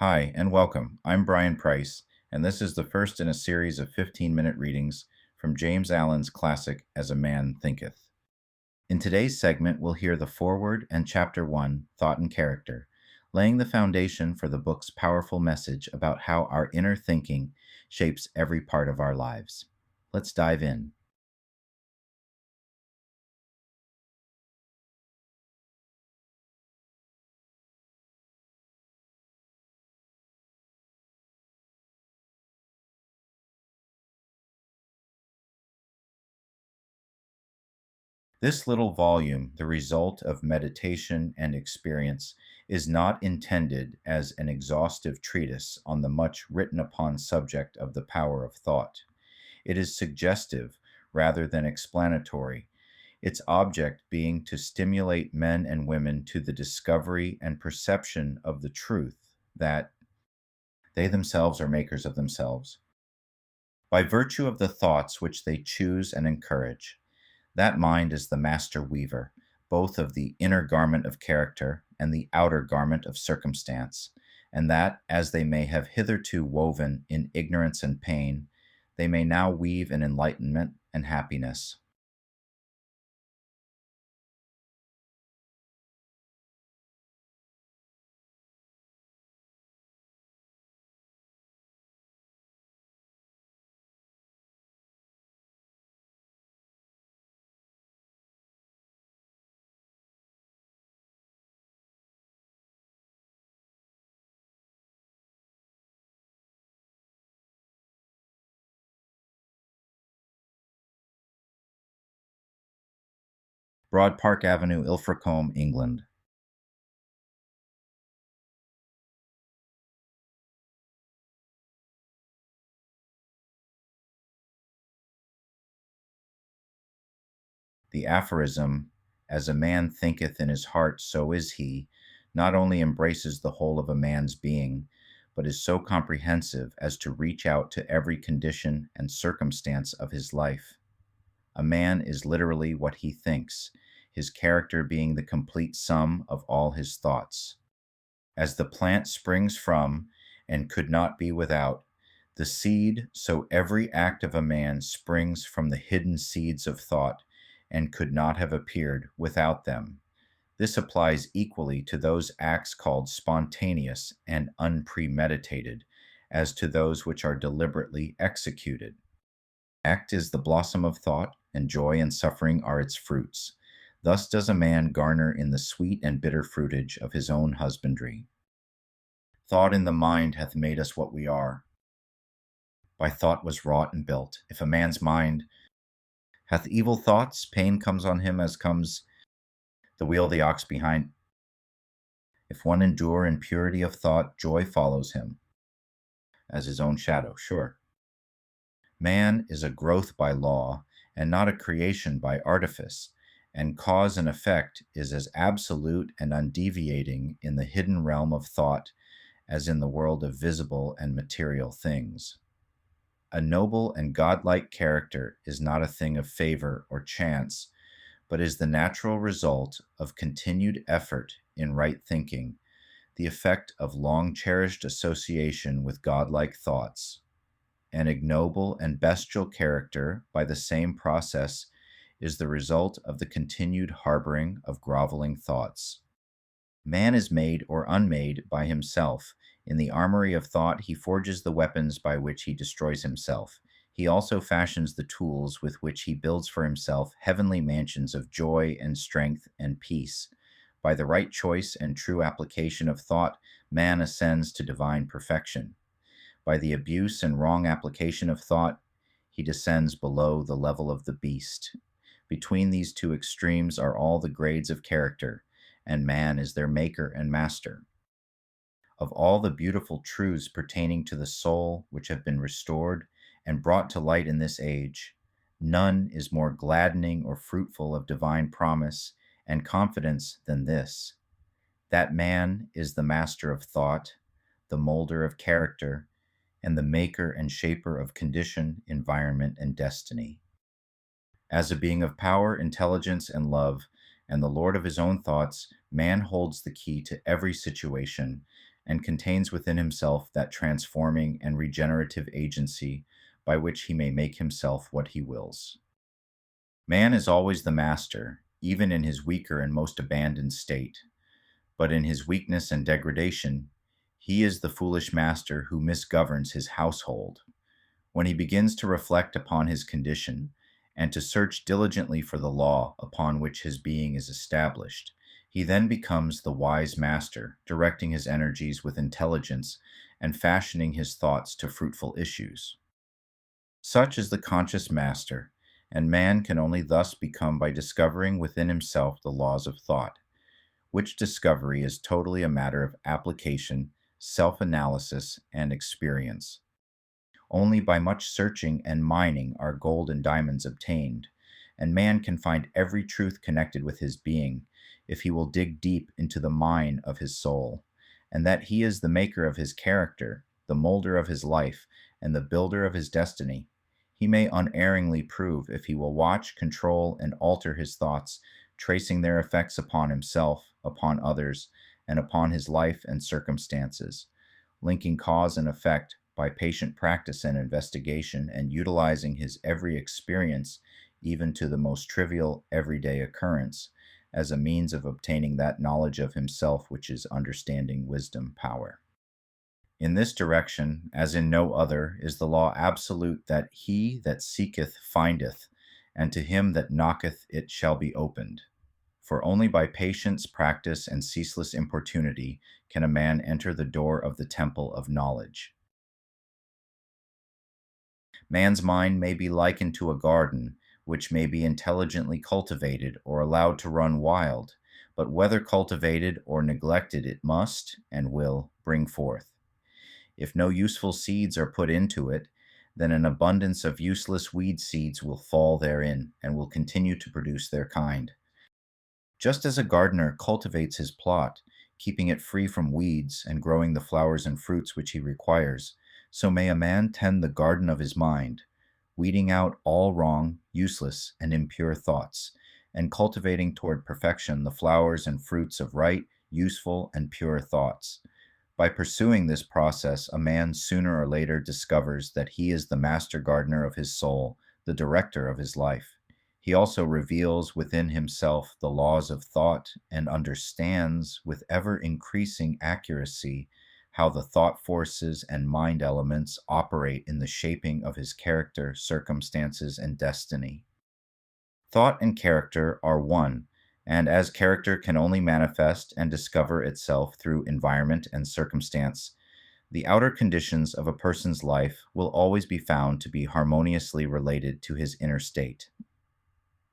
Hi, and welcome. I'm Brian Price, and this is the first in a series of 15-minute readings from James Allen's classic As a Man Thinketh. In today's segment, we'll hear the foreword and Chapter 1, Thought and Character, laying the foundation for the book's powerful message about how our inner thinking shapes every part of our lives. Let's dive in. This little volume, the result of meditation and experience, is not intended as an exhaustive treatise on the much written upon subject of the power of thought. It is suggestive rather than explanatory, its object being to stimulate men and women to the discovery and perception of the truth that they themselves are makers of themselves. By virtue of the thoughts which they choose and encourage, that mind is the master weaver, both of the inner garment of character and the outer garment of circumstance, and that, as they may have hitherto woven in ignorance and pain, they may now weave in enlightenment and happiness. Broad Park Avenue, Ilfracombe, England. The aphorism, "As a man thinketh in his heart, so is he," not only embraces the whole of a man's being, but is so comprehensive as to reach out to every condition and circumstance of his life. A man is literally what he thinks, his character being the complete sum of all his thoughts. As the plant springs from, and could not be without, the seed, so every act of a man springs from the hidden seeds of thought, and could not have appeared without them. This applies equally to those acts called spontaneous and unpremeditated, as to those which are deliberately executed. Act is the blossom of thought, and joy and suffering are its fruits. Thus does a man garner in the sweet and bitter fruitage of his own husbandry. Thought in the mind hath made us what we are. By thought was wrought and built. If a man's mind hath evil thoughts, pain comes on him as comes the wheel of the ox behind. If one endure in purity of thought, joy follows him, as his own shadow, sure. Man is a growth by law, and not a creation by artifice, and cause and effect is as absolute and undeviating in the hidden realm of thought as in the world of visible and material things. A noble and godlike character is not a thing of favor or chance, but is the natural result of continued effort in right thinking, the effect of long cherished association with godlike thoughts. An ignoble and bestial character, by the same process, is the result of the continued harboring of groveling thoughts. Man is made or unmade by himself. In the armory of thought, he forges the weapons by which he destroys himself. He also fashions the tools with which he builds for himself heavenly mansions of joy and strength and peace. By the right choice and true application of thought, man ascends to divine perfection. By the abuse and wrong application of thought, he descends below the level of the beast. Between these two extremes are all the grades of character, and man is their maker and master. Of all the beautiful truths pertaining to the soul which have been restored and brought to light in this age, none is more gladdening or fruitful of divine promise and confidence than this, that man is the master of thought, the molder of character, and the maker and shaper of condition, environment, and destiny. As a being of power, intelligence, and love, and the lord of his own thoughts, man holds the key to every situation, and contains within himself that transforming and regenerative agency by which he may make himself what he wills. Man is always the master, even in his weaker and most abandoned state. But in his weakness and degradation, he is the foolish master who misgoverns his household. When he begins to reflect upon his condition and to search diligently for the law upon which his being is established, he then becomes the wise master, directing his energies with intelligence and fashioning his thoughts to fruitful issues. Such is the conscious master, and man can only thus become by discovering within himself the laws of thought, which discovery is totally a matter of application, self analysis, and experience. Only by much searching and mining are gold and diamonds obtained, and man can find every truth connected with his being if he will dig deep into the mine of his soul, and that he is the maker of his character, the molder of his life, and the builder of his destiny. He may unerringly prove if he will watch, control, and alter his thoughts, tracing their effects upon himself, upon others, and upon his life and circumstances, linking cause and effect by patient practice and investigation, and utilizing his every experience, even to the most trivial everyday occurrence, as a means of obtaining that knowledge of himself which is understanding, wisdom, power. In this direction, as in no other, is the law absolute that he that seeketh findeth, and to him that knocketh it shall be opened. For only by patience, practice, and ceaseless importunity can a man enter the door of the temple of knowledge. Man's mind may be likened to a garden, which may be intelligently cultivated or allowed to run wild, but whether cultivated or neglected, it must, and will, bring forth. If no useful seeds are put into it, then an abundance of useless weed seeds will fall therein, and will continue to produce their kind. Just as a gardener cultivates his plot, keeping it free from weeds and growing the flowers and fruits which he requires, so may a man tend the garden of his mind, weeding out all wrong, useless, and impure thoughts, and cultivating toward perfection the flowers and fruits of right, useful, and pure thoughts. By pursuing this process, a man sooner or later discovers that he is the master gardener of his soul, the director of his life. He also reveals within himself the laws of thought and understands with ever increasing accuracy how the thought forces and mind elements operate in the shaping of his character, circumstances, and destiny. Thought and character are one, and as character can only manifest and discover itself through environment and circumstance, the outer conditions of a person's life will always be found to be harmoniously related to his inner state.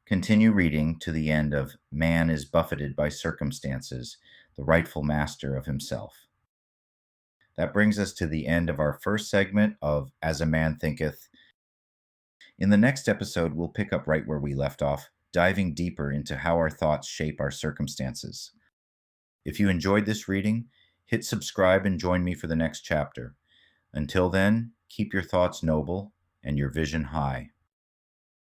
Continue reading to the end of Man is Buffeted by Circumstances, the Rightful Master of Himself. That brings us to the end of our first segment of As a Man Thinketh. In the next episode, we'll pick up right where we left off, diving deeper into how our thoughts shape our circumstances. If you enjoyed this reading, hit subscribe and join me for the next chapter. Until then, keep your thoughts noble and your vision high.